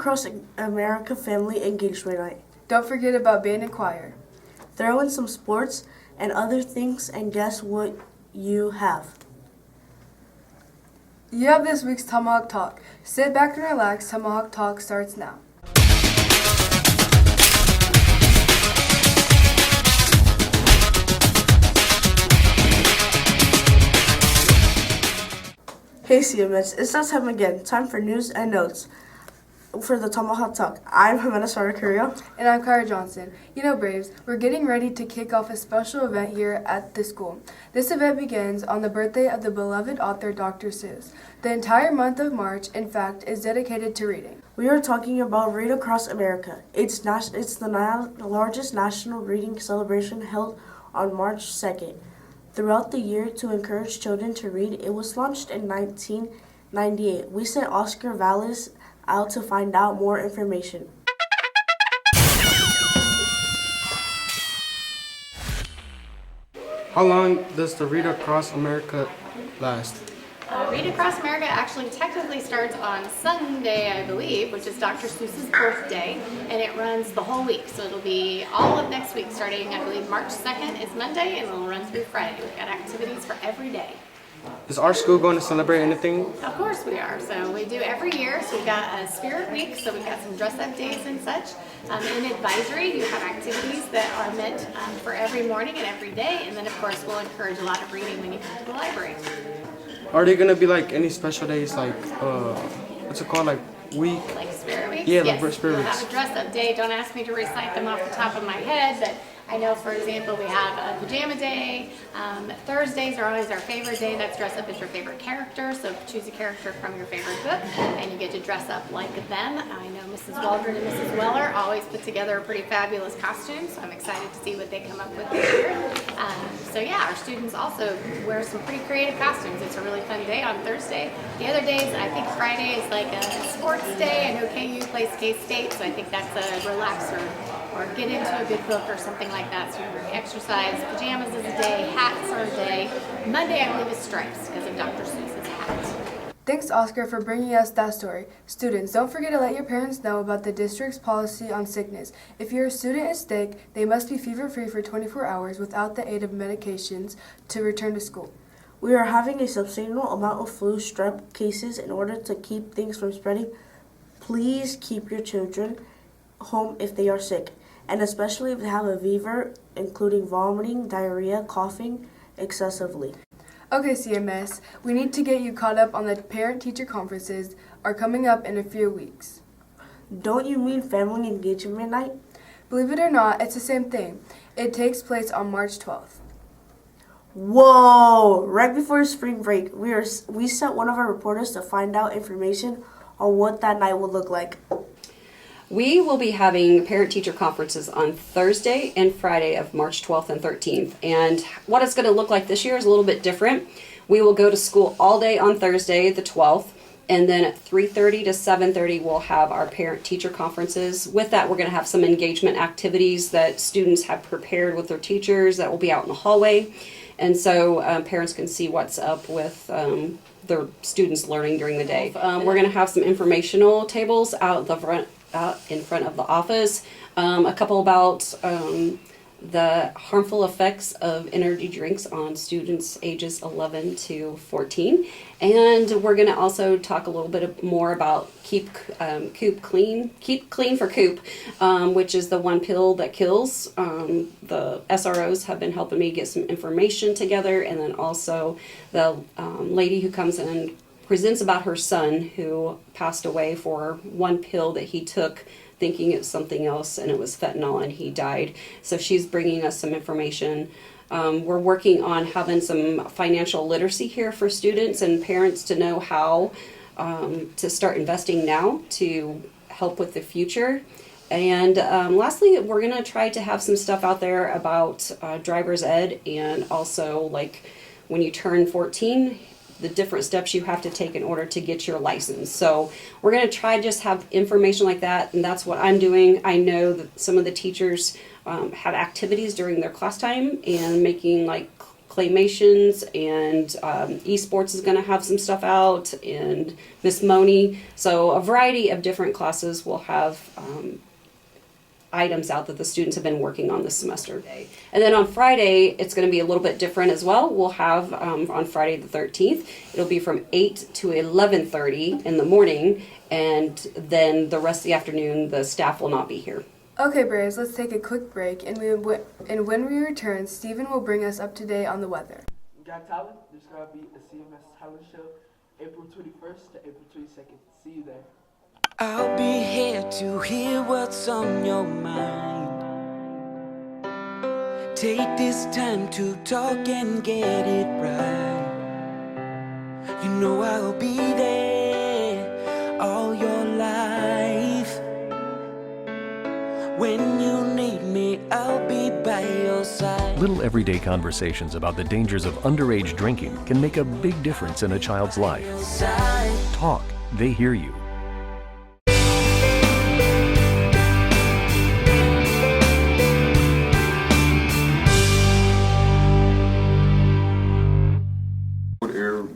Across America Family Engagement Night. Don't forget about band and choir. Throw in some sports and other things, and guess what you have? You have this week's Tomahawk Talk. Sit back and relax. Tomahawk Talk starts now. Hey CMS, it's that time again. Time for news and notes for the Tomahawk Talk. I'm Jimena Carrillo. And I'm Kyra Johnson. You know, Braves, we're getting ready to kick off a special event here at the school. This event begins on the birthday of the beloved author Dr. Seuss. The entire month of March, in fact, is dedicated to reading. We are talking about Read Across America. It's the largest national reading celebration held on March 2nd. Throughout the year to encourage children to read, it was launched in 1998. We sent Oscar Vallis out to find out more information. How long does the Read Across America last? Read Across America actually technically starts on Sunday, I believe, which is Dr. Seuss's birthday, and it runs the whole week. So it'll be all of next week, starting, I believe, March 2nd is Monday, and it'll run through Friday. We've got activities for every day. Is our school going to celebrate anything? Of course we are. So we do every year. So we've got a Spirit Week, so we've got some dress-up days and such. In advisory, you have activities that are meant for every morning and every day, and then, of course, we'll encourage a lot of reading when you come to the library. Are there going to be like any special days, like what's it called, like week? Like Spirit Weeks? Yeah, yes. like Spirit Weeks. We'll have a dress-up day. Don't ask me to recite them off the top of my head, but I know, for example, we have a pajama day. Thursdays are always our favorite day. That's dress up as your favorite character. So choose a character from your favorite book, and you get to dress up like them. I know Mrs. Waldron and Mrs. Weller always put together a pretty fabulous costume, so I'm excited to see what they come up with this year. So yeah, our students also wear some pretty creative costumes. It's a really fun day on Thursday. The other days, I think Friday is like a sports day. I know KU plays K-State, so I think that's a relaxer or get into a good book or something like that. So exercise, pajamas is a day, hats are a day. Monday, I believe, is stripes because of Dr. Seuss's hat. Thanks, Oscar, for bringing us that story. Students, don't forget to let your parents know about the district's policy on sickness. If your student is sick, they must be fever-free for 24 hours without the aid of medications to return to school. We are having a substantial amount of flu strep cases in order to keep things from spreading. Please keep your children home if they are sick, and especially if they have a fever, including vomiting, diarrhea, coughing excessively. Okay, CMS, we need to get you caught up on the parent-teacher conferences are coming up in a few weeks. Don't you mean Family Engagement Night? Believe it or not, it's the same thing. It takes place on March 12th. Whoa! Right before spring break, we sent one of our reporters to find out information on what that night will look like. We will be having parent-teacher conferences on Thursday and Friday of March 12th and 13th. And what it's going to look like this year is a little bit different. We will go to school all day on Thursday, the 12th, and then at 3:30 to 7:30 we'll have our parent-teacher conferences. With that, we're going to have some engagement activities that students have prepared with their teachers that will be out in the hallway. And so parents can see what's up with their students learning during the day. We're going to have some informational tables out in front of the office, a couple about the harmful effects of energy drinks on students ages 11 to 14, and we're going to also talk a little bit more about keep clean for Coop, which is the one pill that kills. The SROs have been helping me get some information together, and then also the lady who comes in and presents about her son who passed away for one pill that he took thinking it was something else, and it was fentanyl, and he died. So she's bringing us some information. We're working on having some financial literacy here for students and parents to know how to start investing now to help with the future. And lastly, we're going to try to have some stuff out there about driver's ed, and also like when you turn 14, the different steps you have to take in order to get your license. So we're going to try to just have information like that, and that's what I'm doing. I know that some of the teachers have activities during their class time and making like claymations, and esports is going to have some stuff out, and Miss Moni. So a variety of different classes will have items out that the students have been working on this semester. And then on Friday, it's going to be a little bit different as well. We'll have on Friday the 13th, it'll be from 8 to 11:30 in the morning, and then the rest of the afternoon, the staff will not be here. Okay, Braves, let's take a quick break, and when we return, Stephen will bring us up to date on the weather. Got talent? There's going to be a CMS talent show April 21st to April 22nd. See you there. I'll be here to hear what's on your mind. Take this time to talk and get it right. You know I'll be there all your life. When you need me, I'll be by your side. Little everyday conversations about the dangers of underage drinking can make a big difference in a child's life. Talk, they hear you.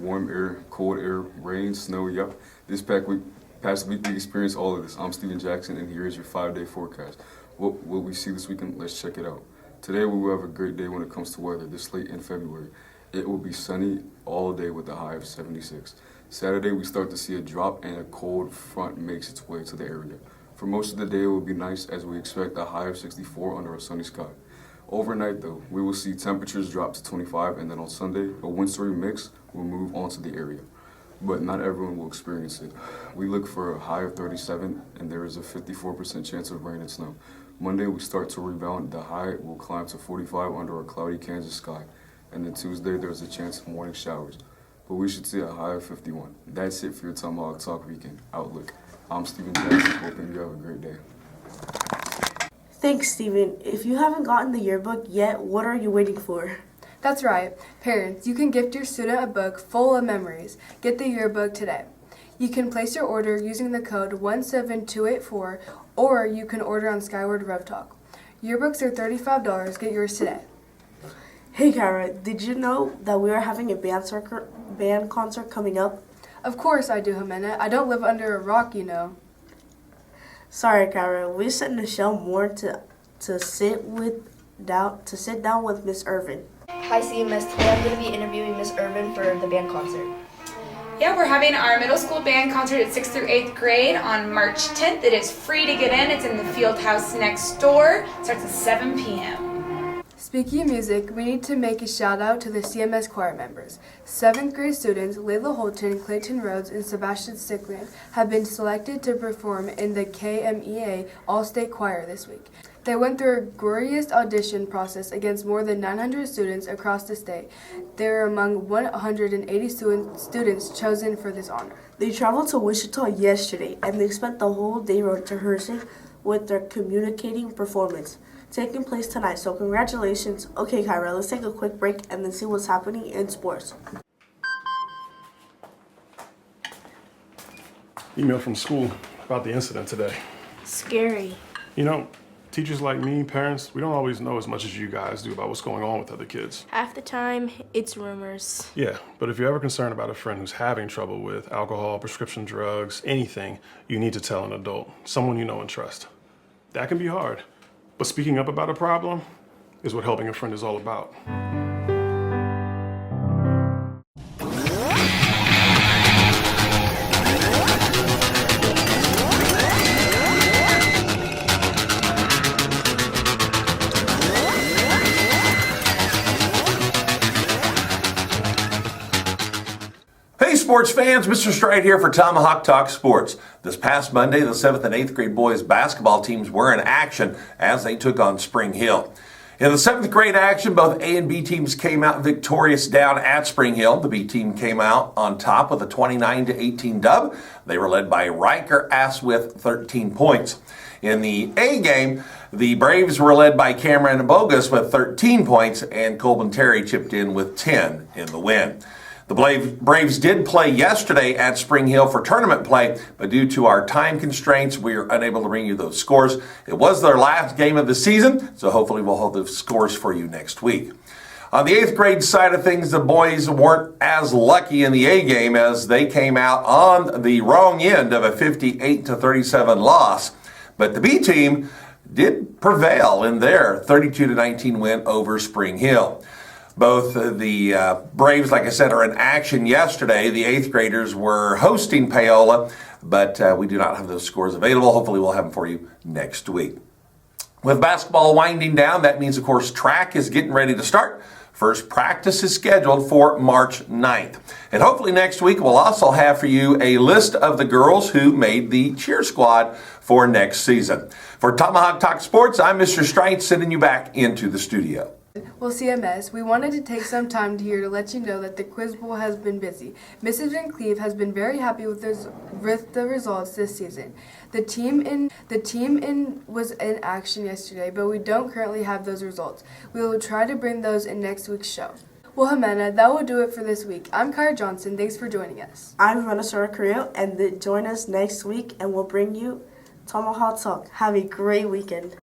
Warm air, cold air, rain, snow, yep. This past week we experienced all of this. I'm Steven Jackson, and here is your 5-day forecast. What will we see this weekend? Let's check it out. Today we will have a great day when it comes to weather this late in February. It will be sunny all day with a high of 76. Saturday we start to see a drop and a cold front makes its way to the area. For most of the day it will be nice as we expect a high of 64 under a sunny sky. Overnight though, we will see temperatures drop to 25, and then on Sunday, a windstorm mix will move onto the area. But not everyone will experience it. We look for a high of 37, and there is a 54% chance of rain and snow. Monday we start to rebound. The high will climb to 45 under a cloudy Kansas sky. And then Tuesday there's a chance of morning showers. But we should see a high of 51. That's it for your Tomahawk Talk Weekend Outlook. I'm Steven Jackson, hoping you have a great day. Thanks, Stephen. If you haven't gotten the yearbook yet, what are you waiting for? That's right. Parents, you can gift your student a book full of memories. Get the yearbook today. You can place your order using the code 17284, or you can order on Skyward Rev Talk. Yearbooks are $35. Get yours today. Hey, Kara, did you know that we are having a band concert coming up? Of course I do, Jimena. I don't live under a rock, you know. Sorry, Kara. We sent Michelle Moore to sit down with Miss Irvin. Hi CMS, today I'm going to be interviewing Miss Irvin for the band concert. Yeah, we're having our middle school band concert at 6th through 8th grade on March 10th. It is free to get in. It's in the field house next door. It starts at 7 p.m. Speaking of music, we need to make a shout out to the CMS choir members. 7th grade students Layla Holton, Clayton Rhodes, and Sebastian Stickland have been selected to perform in the KMEA All-State Choir this week. They went through a glorious audition process against more than 900 students across the state. They were among 180 students chosen for this honor. They traveled to Wichita yesterday, and they spent the whole day rehearsing with their communicating performance taking place tonight. So congratulations. Okay, Kyra, let's take a quick break and then see what's happening in sports. Email from school about the incident today. Scary. You know, teachers like me, parents, we don't always know as much as you guys do about what's going on with other kids. Half the time, it's rumors. Yeah, but if you're ever concerned about a friend who's having trouble with alcohol, prescription drugs, anything, you need to tell an adult, someone you know and trust. That can be hard, but speaking up about a problem is what helping a friend is all about. Hey sports fans, Mr. Stride here for Tomahawk Talk Sports. This past Monday, the 7th and 8th grade boys basketball teams were in action as they took on Spring Hill. In the 7th grade action, both A and B teams came out victorious down at Spring Hill. The B team came out on top with a 29-18 dub. They were led by Riker Aswith, 13 points. In the A game, the Braves were led by Cameron Bogus with 13 points, and Colbin Terry chipped in with 10 in the win. The Braves did play yesterday at Spring Hill for tournament play, but due to our time constraints, we are unable to bring you those scores. It was their last game of the season, so hopefully we'll hold the scores for you next week. On the 8th grade side of things, the boys weren't as lucky in the A game as they came out on the wrong end of a 58-37 loss. But the B team did prevail in their 32-19 win over Spring Hill. Both the Braves, like I said, are in action yesterday. The 8th graders were hosting Paola, but we do not have those scores available. Hopefully we'll have them for you next week. With basketball winding down, that means, of course, track is getting ready to start. First practice is scheduled for March 9th. And hopefully next week we'll also have for you a list of the girls who made the cheer squad for next season. For Tomahawk Talk Sports, I'm Mr. Strite, sending you back into the studio. Well, CMS, we wanted to take some time here to let you know that the Quiz Bowl has been busy. Mrs. Van Cleve has been very happy with the results this season. The team was in action yesterday, but we don't currently have those results. We will try to bring those in next week's show. Well, Jimena, that will do it for this week. I'm Kyra Johnson. Thanks for joining us. I'm Vanessa Carrillo, and join us next week, and we'll bring you Tomahawk Talk. Have a great weekend.